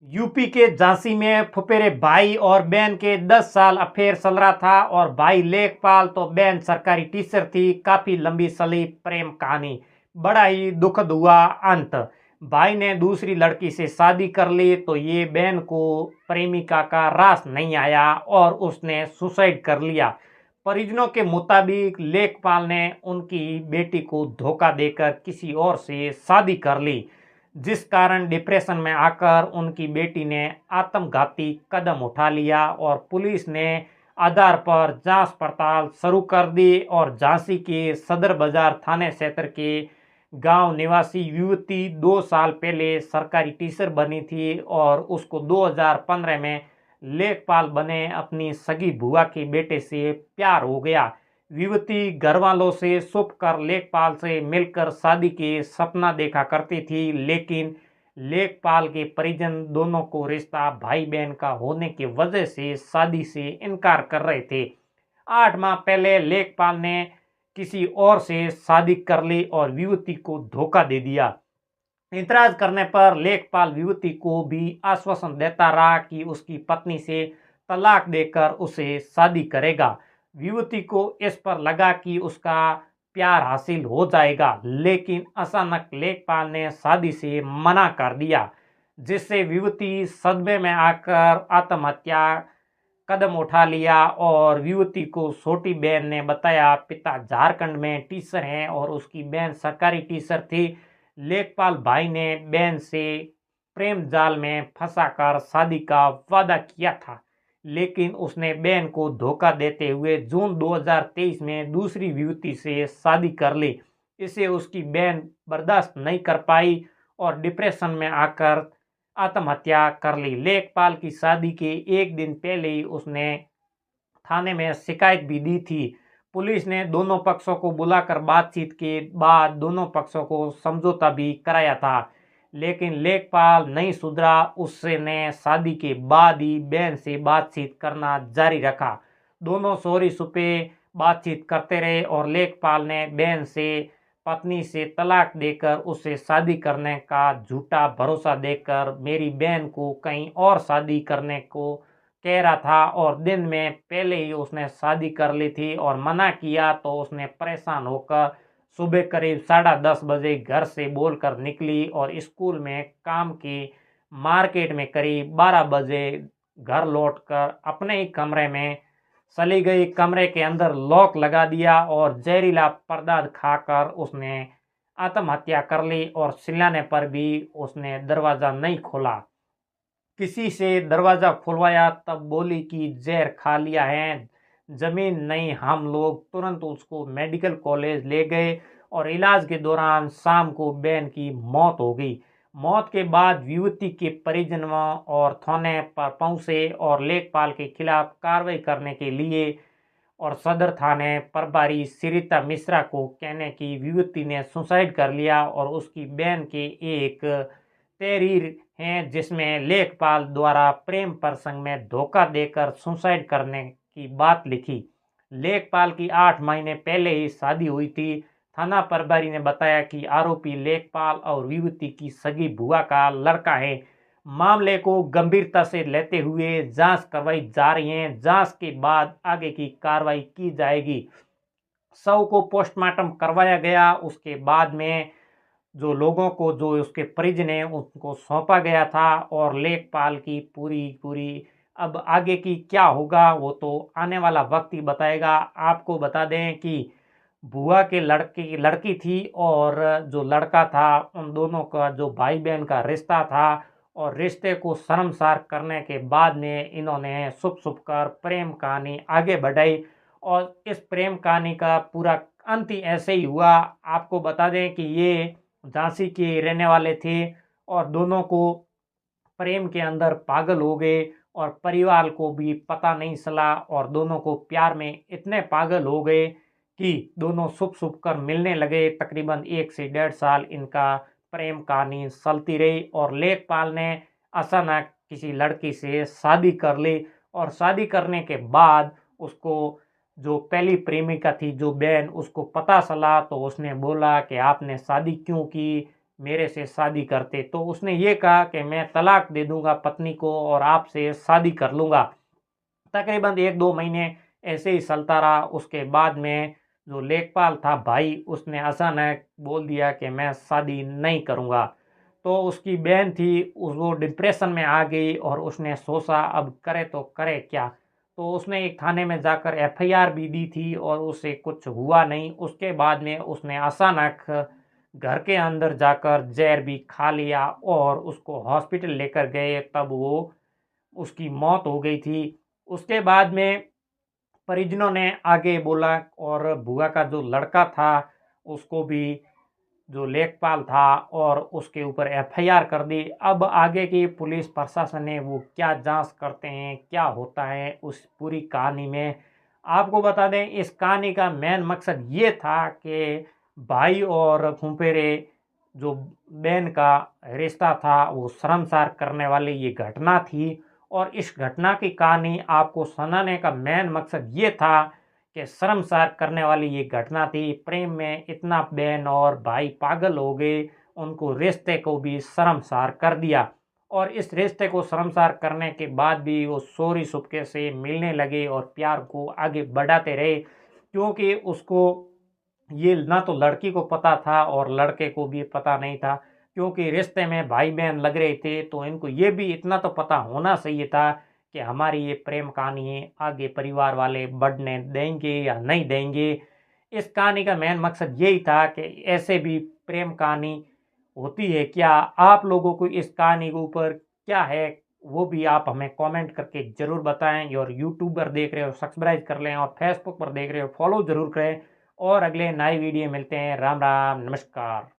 UP के झांसी में फुफेरे भाई और बहन के 10 साल अफेयर चल रहा था और भाई लेखपाल तो बहन सरकारी टीचर थी। काफी लंबी चली प्रेम कहानी, बड़ा ही दुखद हुआ अंत। भाई ने दूसरी लड़की से शादी कर ली तो ये बहन को प्रेमिका का रास नहीं आया और उसने सुसाइड कर लिया। परिजनों के मुताबिक लेखपाल ने उनकी बेटी को धोखा देकर किसी और से शादी कर ली, जिस कारण डिप्रेशन में आकर उनकी बेटी ने आत्मघाती कदम उठा लिया और पुलिस ने आधार पर जांच पड़ताल शुरू कर दी और झांसी के सदर बाजार थाने क्षेत्र के गांव निवासी युवती 2 साल पहले सरकारी टीचर बनी थी और उसको 2015 में लेखपाल बने अपनी सगी बुआ के बेटे से प्यार हो गया। युवती घर वालों से छुप कर लेखपाल से मिलकर शादी के सपना देखा करती थी, लेकिन लेखपाल के परिजन दोनों को रिश्ता भाई बहन का होने की वजह से शादी से इनकार कर रहे थे। 8 माह पहले लेखपाल ने किसी और से शादी कर ली और युवती को धोखा दे दिया। इतराज करने पर लेखपाल युवती को भी आश्वासन देता रहा कि उसकी पत्नी से तलाक देकर उसे शादी करेगा। युवती को इस पर लगा कि उसका प्यार हासिल हो जाएगा, लेकिन अचानक लेखपाल ने शादी से मना कर दिया, जिससे युवती सदमे में आकर आत्महत्या कदम उठा लिया। और युवती को छोटी बहन ने बताया पिता झारखंड में टीचर हैं और उसकी बहन सरकारी टीचर थी। लेखपाल भाई ने बहन से प्रेम जाल में फंसाकर शादी का वादा किया था, लेकिन उसने बहन को धोखा देते हुए जून 2023 में दूसरी युवती से शादी कर ली। इसे उसकी बहन बर्दाश्त नहीं कर पाई और डिप्रेशन में आकर आत्महत्या कर ली। लेखपाल की शादी के एक दिन पहले ही उसने थाने में शिकायत भी दी थी। पुलिस ने दोनों पक्षों को बुलाकर बातचीत के बाद दोनों पक्षों को समझौता भी कराया था, लेकिन लेखपाल नहीं सुधरा। उसने शादी के बाद ही बहन से बातचीत करना जारी रखा। दोनों चोरी छुपे बातचीत करते रहे और लेखपाल ने बहन से पत्नी से तलाक देकर उससे शादी करने का झूठा भरोसा देकर मेरी बहन को कहीं और शादी करने को कह रहा था और दिन में पहले ही उसने शादी कर ली थी और मना किया तो उसने परेशान होकर सुबह करीब 10:30 बजे घर से बोलकर निकली और स्कूल में काम की मार्केट में करीब 12 बजे घर लौटकर अपने ही कमरे में चली गई। कमरे के अंदर लॉक लगा दिया और जहरीला पदार्थ खाकर उसने आत्महत्या कर ली और चिल्लाने पर भी उसने दरवाज़ा नहीं खोला। किसी से दरवाज़ा खुलवाया तब बोली कि जहर खा लिया है, ज़मीन नहीं। हम लोग तुरंत उसको मेडिकल कॉलेज ले गए और इलाज के दौरान शाम को बहन की मौत हो गई। मौत के बाद युवती के परिजनों और थाने पर पहुंचे और लेखपाल के खिलाफ कार्रवाई करने के लिए और सदर थाने प्रभारी सरिता मिश्रा को कहने की युवती ने सुसाइड कर लिया और उसकी बहन के एक तहरीर हैं जिसमें लेखपाल द्वारा प्रेम प्रसंग में धोखा देकर सुसाइड करने की बात लिखी। लेखपाल की 8 महीने पहले ही शादी हुई थी। थाना प्रभारी ने बताया कि आरोपी लेखपाल और युवती की सगी बुआ का लड़का है। मामले को गंभीरता से लेते हुए जांच करवाई जा रही है। जांच के बाद आगे की कार्रवाई की जाएगी। शव को पोस्टमार्टम करवाया गया। उसके बाद में जो लोगों को जो उसके परिजन हैं उनको सौंपा गया था और लेखपाल की पूरी अब आगे की क्या होगा वो तो आने वाला वक्त ही बताएगा। आपको बता दें कि बुआ के लड़की थी और जो लड़का था उन दोनों का जो भाई बहन का रिश्ता था और रिश्ते को शर्मसार करने के बाद में इन्होंने छुप कर प्रेम कहानी आगे बढ़ाई और इस प्रेम कहानी का पूरा अंत ही ऐसे ही हुआ। आपको बता दें कि ये झांसी के रहने वाले थे और दोनों को प्रेम के अंदर पागल हो गए और परिवार को भी पता नहीं चला और दोनों को प्यार में इतने पागल हो गए कि दोनों छुप कर मिलने लगे। तकरीबन 1 से 1.5 साल इनका प्रेम कहानी चलती रही और लेखपाल ने अचानक किसी लड़की से शादी कर ली और शादी करने के बाद उसको जो पहली प्रेमिका थी जो बहन उसको पता चला तो उसने बोला कि आपने शादी क्यों की, मेरे से शादी करते। तो उसने ये कहा कि मैं तलाक दे दूंगा पत्नी को और आपसे शादी कर लूँगा। तकरीबन 1-2 महीने ऐसे ही चलता रहा। उसके बाद में जो लेखपाल था भाई, उसने अचानक बोल दिया कि मैं शादी नहीं करूँगा। तो उसकी बहन थी वो डिप्रेशन में आ गई और उसने सोचा अब करे तो करे क्या। तो उसने एक थाने में जाकर एफआईआर भी दी थी और उससे कुछ हुआ नहीं। उसके बाद में उसने अचानक घर के अंदर जाकर जहर भी खा लिया और उसको हॉस्पिटल लेकर गए, तब वो उसकी मौत हो गई थी। उसके बाद में परिजनों ने आगे बोला और बुआ का जो लड़का था उसको भी जो लेखपाल था और उसके ऊपर एफआईआर कर दी। अब आगे की पुलिस प्रशासन ने वो क्या जांच करते हैं, क्या होता है उस पूरी कहानी में। आपको बता दें इस कहानी का मेन मकसद ये था कि भाई और फुफेरे जो बहन का रिश्ता था वो शर्मसार करने वाली ये घटना थी। और इस घटना की कहानी आपको सुनाने का मेन मकसद ये था कि शर्मसार करने वाली ये घटना थी। प्रेम में इतना बहन और भाई पागल हो गए, उनको रिश्ते को भी शर्मसार कर दिया। और इस रिश्ते को शर्मसार करने के बाद भी वो चोरी छुपके से मिलने लगे और प्यार को आगे बढ़ाते रहे, क्योंकि उसको ये ना तो लड़की को पता था और लड़के को भी पता नहीं था। क्योंकि रिश्ते में भाई बहन लग रहे थे तो इनको ये भी इतना तो पता होना चाहिए था कि हमारी ये प्रेम कहानी है, आगे परिवार वाले बढ़ने देंगे या नहीं देंगे। इस कहानी का मेन मकसद यही था कि ऐसे भी प्रेम कहानी होती है क्या। आप लोगों को इस कहानी के ऊपर क्या है वो भी आप हमें कमेंट करके ज़रूर बताएं। और यूट्यूब पर देख रहे हो सब्सक्राइब कर लें और फेसबुक पर देख रहे हो फॉलो ज़रूर करें। और अगले नए वीडियो मिलते हैं। राम राम, नमस्कार।